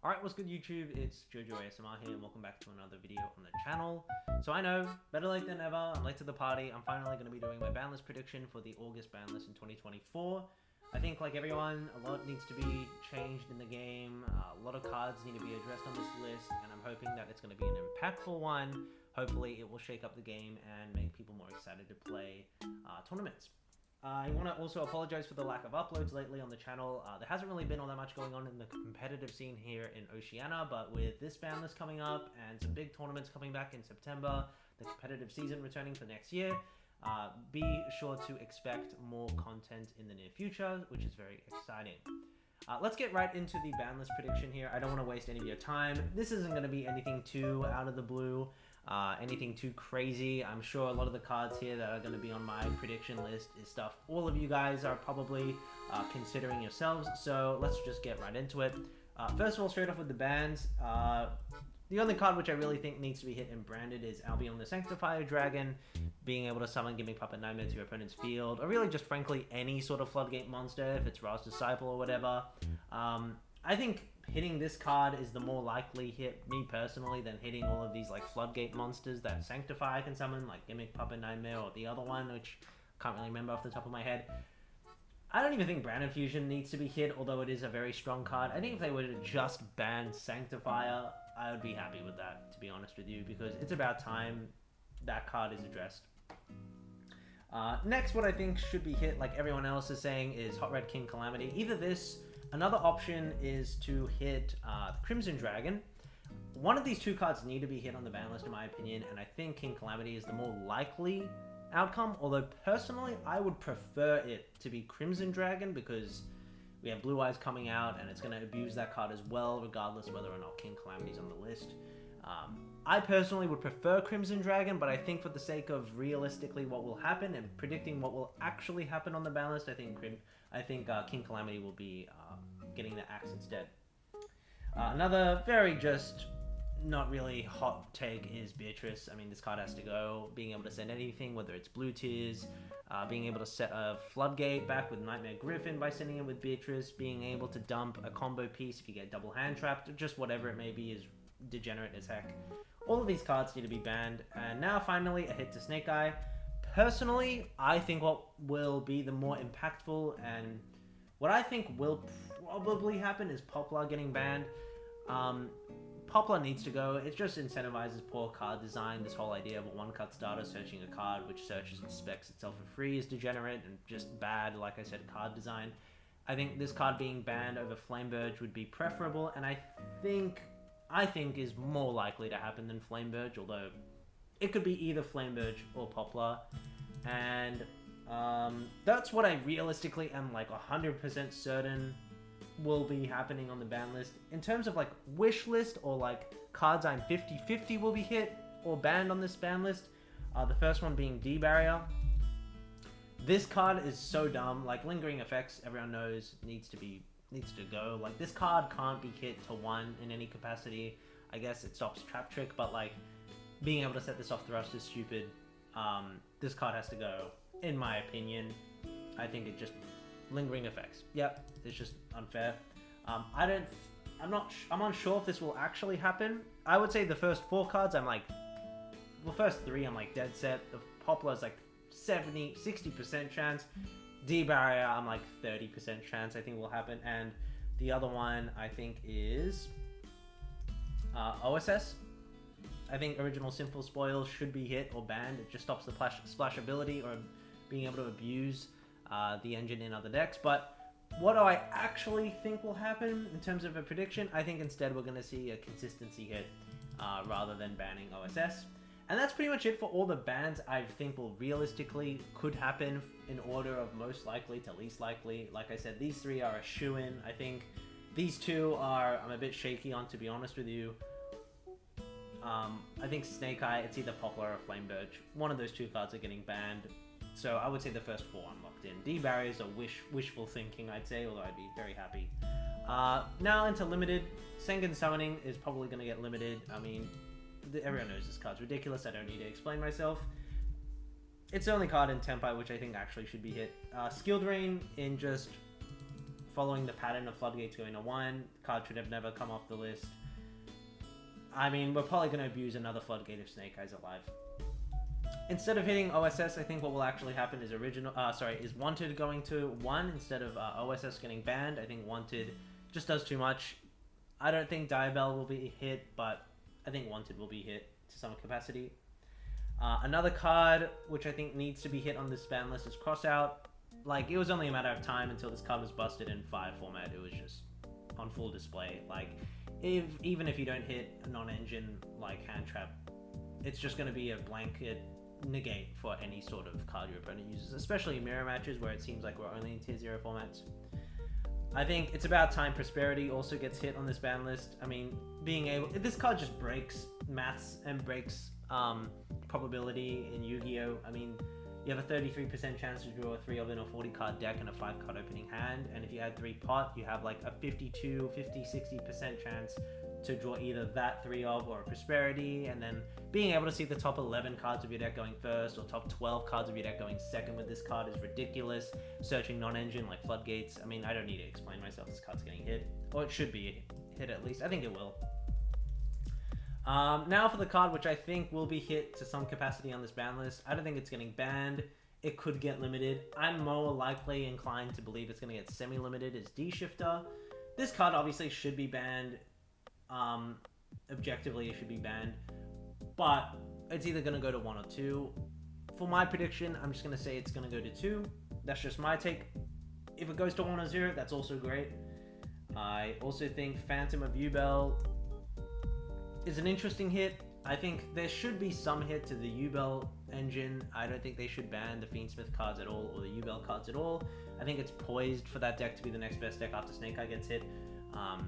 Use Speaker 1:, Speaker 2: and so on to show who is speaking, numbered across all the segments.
Speaker 1: Alright, what's good YouTube? It's Jojo ASMR here and welcome back to another video on the channel. So I know, better late than never, I'm late to the party. I'm finally going to be doing my ban list prediction for the August ban list in 2024. I think like everyone, a lot needs to be changed in the game, a lot of cards need to be addressed on this list, and I'm hoping that it's going to be an impactful one. Hopefully it will shake up the game and make people more excited to play tournaments. I want to also apologize for the lack of uploads lately on the channel. There hasn't really been all that much going on in the competitive scene here in Oceania, but with this ban list coming up and some big tournaments coming back in September, the competitive season returning for next year, be sure to expect more content in the near future, which is very exciting. Let's get right into the ban list prediction here. I don't want to waste any of your time. This isn't going to be anything too out of the blue, anything too crazy. I'm sure a lot of the cards here that are going to be on my prediction list is stuff all of you guys are probably considering yourselves. So let's just get right into it. First of all, straight off with the bans, the only card which I really think needs to be hit and branded is Albion the Sanctifier Dragon. Being able to summon Gimmick Puppet Nightmare to your opponent's field, or really just frankly any sort of Floodgate monster, if it's Ra's Disciple or whatever. I think hitting this card is the more likely hit, me personally, than hitting all of these like Floodgate monsters that Sanctifier can summon, like Gimmick Puppet Nightmare or the other one, which I can't really remember off the top of my head. I don't even think Branded Fusion needs to be hit, although it is a very strong card. I think if they were to just ban Sanctifier, I would be happy with that, to be honest with you, because it's about time that card is addressed. Next, what I think should be hit, like everyone else is saying, is Hot Red King Calamity. Either this, another option is to hit Crimson Dragon. One of these two cards need to be hit on the ban list, in my opinion, and I think King Calamity is the more likely outcome, although personally I would prefer it to be Crimson Dragon because we have Blue Eyes coming out and it's going to abuse that card as well, regardless whether or not King Calamity is on the list. I personally would prefer Crimson Dragon, but I think for the sake of realistically what will happen and predicting what will actually happen on the ban list, I think King Calamity will be getting the axe instead. Another very just not really hot take is Beatrice. I mean, this card has to go. Being able to send anything, whether it's blue tears, being able to set a Floodgate back with Nightmare Griffin by sending it with Beatrice, being able to dump a combo piece if you get double hand trapped, or just whatever it may be is degenerate as heck. All of these cards need to be banned. And now finally a hit to Snake Eye. Personally, I think what will be the more impactful and what I think will probably happen is Poplar getting banned. Poplar needs to go. It just incentivizes poor card design. This whole idea of a one-cut starter searching a card which searches and specs itself for free is degenerate and just bad, like I said, card design. I think this card being banned over Flameburge would be preferable, and I think is more likely to happen than Flameburge, although it could be either Flameburge or Poplar. And that's what I realistically am like 100% certain will be happening on the ban list. In terms of like wish list or like cards I'm 50-50 will be hit or banned on this ban list, the first one being D-Barrier. This card is so dumb. Like Lingering Effects, everyone knows needs to go. Like this card can't be hit to 1 in any capacity. I guess it stops Trap Trick, but like being able to set this off thrust is stupid. This card has to go, in my opinion. I think it just Lingering Effects. Yep, it's just unfair. I'm unsure if this will actually happen. I would say the first 4 cards first 3 I'm like dead set. The Poplar is like 60% chance. D-Barrier I'm like 30% chance I think will happen, and the other one I think is OSS. I think Original Sinful Spoils should be hit or banned. It just stops the splash ability or being able to abuse the engine in other decks. But what do I actually think will happen in terms of a prediction? I think instead we're going to see a consistency hit rather than banning OSS. And that's pretty much it for all the bans I think will realistically could happen in order of most likely to least likely. Like I said, these 3 are a shoo-in. I think these 2 I'm a bit shaky on, to be honest with you. I think Snake Eye, it's either Poplar or Flameburge. One of those 2 cards are getting banned. So I would say the first 4 I'm locked in. D-Barriers are wishful thinking, I'd say, although I'd be very happy. Now into limited. Sengen Summoning is probably going to get limited. I mean, everyone knows this card's ridiculous. I don't need to explain myself. It's the only card in Tenpai which I think actually should be hit. Skill Drain in just following the pattern of Floodgates going to 1, the card should have never come off the list. I mean, we're probably going to abuse another Floodgate if Snake Eyes alive. Instead of hitting OSS, I think what will actually happen is is Wanted going to 1 instead of OSS getting banned. I think Wanted just does too much. I don't think Diabell will be hit, but I think Wanted will be hit to some capacity. Another card which I think needs to be hit on this ban list is Crossout. Like, it was only a matter of time until this card was busted in 5 format. It was just on full display. Like, even if you don't hit a non-engine like Hand Trap, it's just going to be a blanket negate for any sort of card your opponent uses, especially in mirror matches where it seems like we're only in tier 0 formats. I think it's about time Prosperity also gets hit on this ban list. I mean, this card just breaks maths and breaks probability in Yu-Gi-Oh! I mean, you have a 33% chance to draw a 3 of in a 40 card deck and a 5 card opening hand, and if you add 3 pot, you have like a 50, 60% chance to draw either that 3 of or a Prosperity, and then being able to see the top 11 cards of your deck going first or top 12 cards of your deck going second with this card is ridiculous. Searching non-engine like Floodgates, I mean, I don't need to explain myself, this card's getting hit, or it should be hit at least. I think it will. Now for the card which I think will be hit to some capacity on this ban list. I don't think it's getting banned. It could get limited. I'm more likely inclined to believe it's going to get semi-limited is D-Shifter. This card obviously should be banned. Objectively it should be banned, but it's either going to go to 1 or 2. For my prediction, I'm just going to say it's going to go to 2. That's just my take. If it goes to 1 or 0, that's also great. I also think Phantom of Yubel is an interesting hit. I think there should be some hit to the Yubel engine. I don't think they should ban the Fiendsmith cards at all or the Yubel cards at all. I think it's poised for that deck to be the next best deck after Snake Eye gets hit.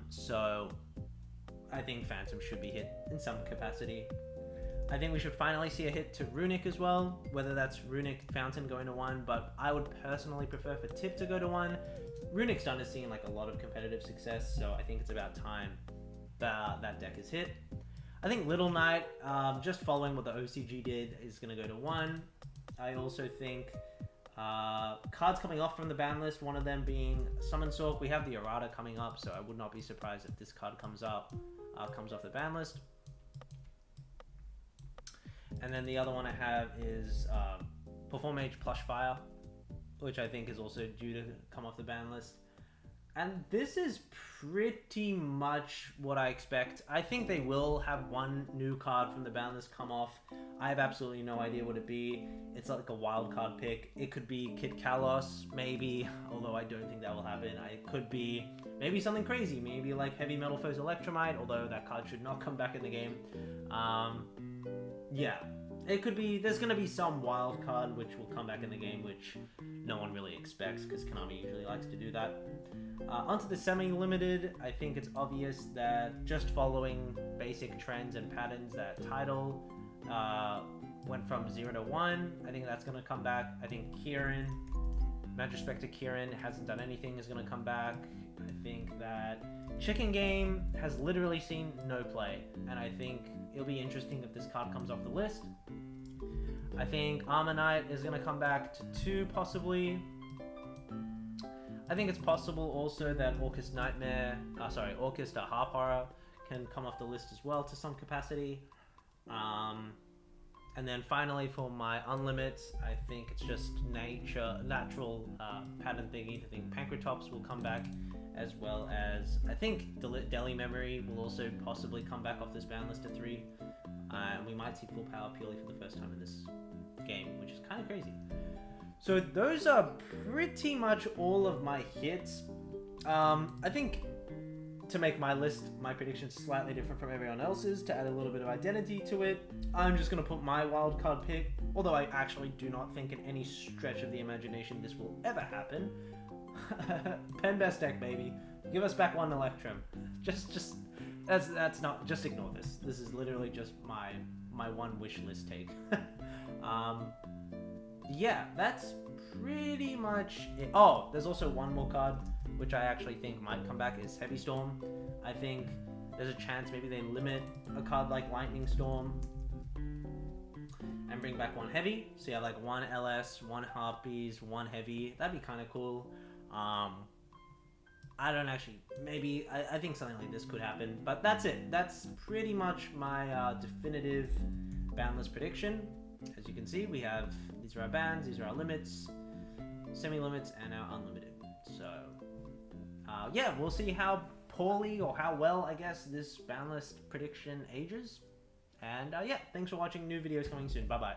Speaker 1: So I think Phantom should be hit in some capacity. I think we should finally see a hit to Runic as well, whether that's Runic Fountain going to 1, but I would personally prefer for Tip to go to 1. Runic's done is seeing like a lot of competitive success, so I think it's about time that deck is hit. I think Little Knight, just following what the OCG did, is going to go to 1. I also think cards coming off from the ban list, one of them being Summon Sork. We have the Errata coming up, so I would not be surprised if this card comes off the ban list. And then the other one I have is Perform Age Plush Fire, which I think is also due to come off the ban list. And this is pretty much what I expect. I think they will have one new card from the ban list come off. I have absolutely no idea what it'd be. It's like a wild card pick. It could be Kid Kalos, maybe, although I don't think that will happen. It could be maybe something crazy, maybe like Heavy Metal Foes Electromite, although that card should not come back in the game. Yeah, it could be, there's going to be some wild card which will come back in the game, which no one really expects because Konami usually likes to do that. Onto the semi-limited, I think it's obvious that just following basic trends and patterns, that Tidal went from 0 to 1. I think that's going to come back. I think Kieran, Magic to Kieran, hasn't done anything, is going to come back. I think that Chicken Game has literally seen no play, and I think it'll be interesting if this card comes off the list. I think Armor Knight is going to come back to 2, possibly. I think it's possible also that Orcus Harp Horror can come off the list as well to some capacity. And then finally for my unlimits, I think it's just natural pattern thingy to think Pancratops will come back, as well as I think Delhi Memory will also possibly come back off this ban list to 3. And we might see full power purely for the first time in this game, which is kind of crazy. So those are pretty much all of my hits. I think to make my list, my predictions slightly different from everyone else's, to add a little bit of identity to it, I'm just going to put my wildcard pick, although I actually do not think in any stretch of the imagination this will ever happen. Pen Best deck, baby. Give us back 1 Electrum. That's not, just ignore this. This is literally just my one wish list take. Yeah, that's pretty much it. Oh, there's also one more card which I actually think might come back, is Heavy Storm. I think there's a chance maybe they limit a card like Lightning Storm and bring back 1 Heavy. So you have like 1 LS, 1 Harpies, 1 Heavy. That'd be kind of cool. I don't actually, maybe, I think something like this could happen, but that's it. That's pretty much my definitive banlist prediction. As you can see, we have, these are our bans, these are our limits, semi-limits, and our unlimited. So, yeah, we'll see how poorly or how well, I guess, this banlist prediction ages. And yeah, thanks for watching. New videos coming soon. Bye-bye.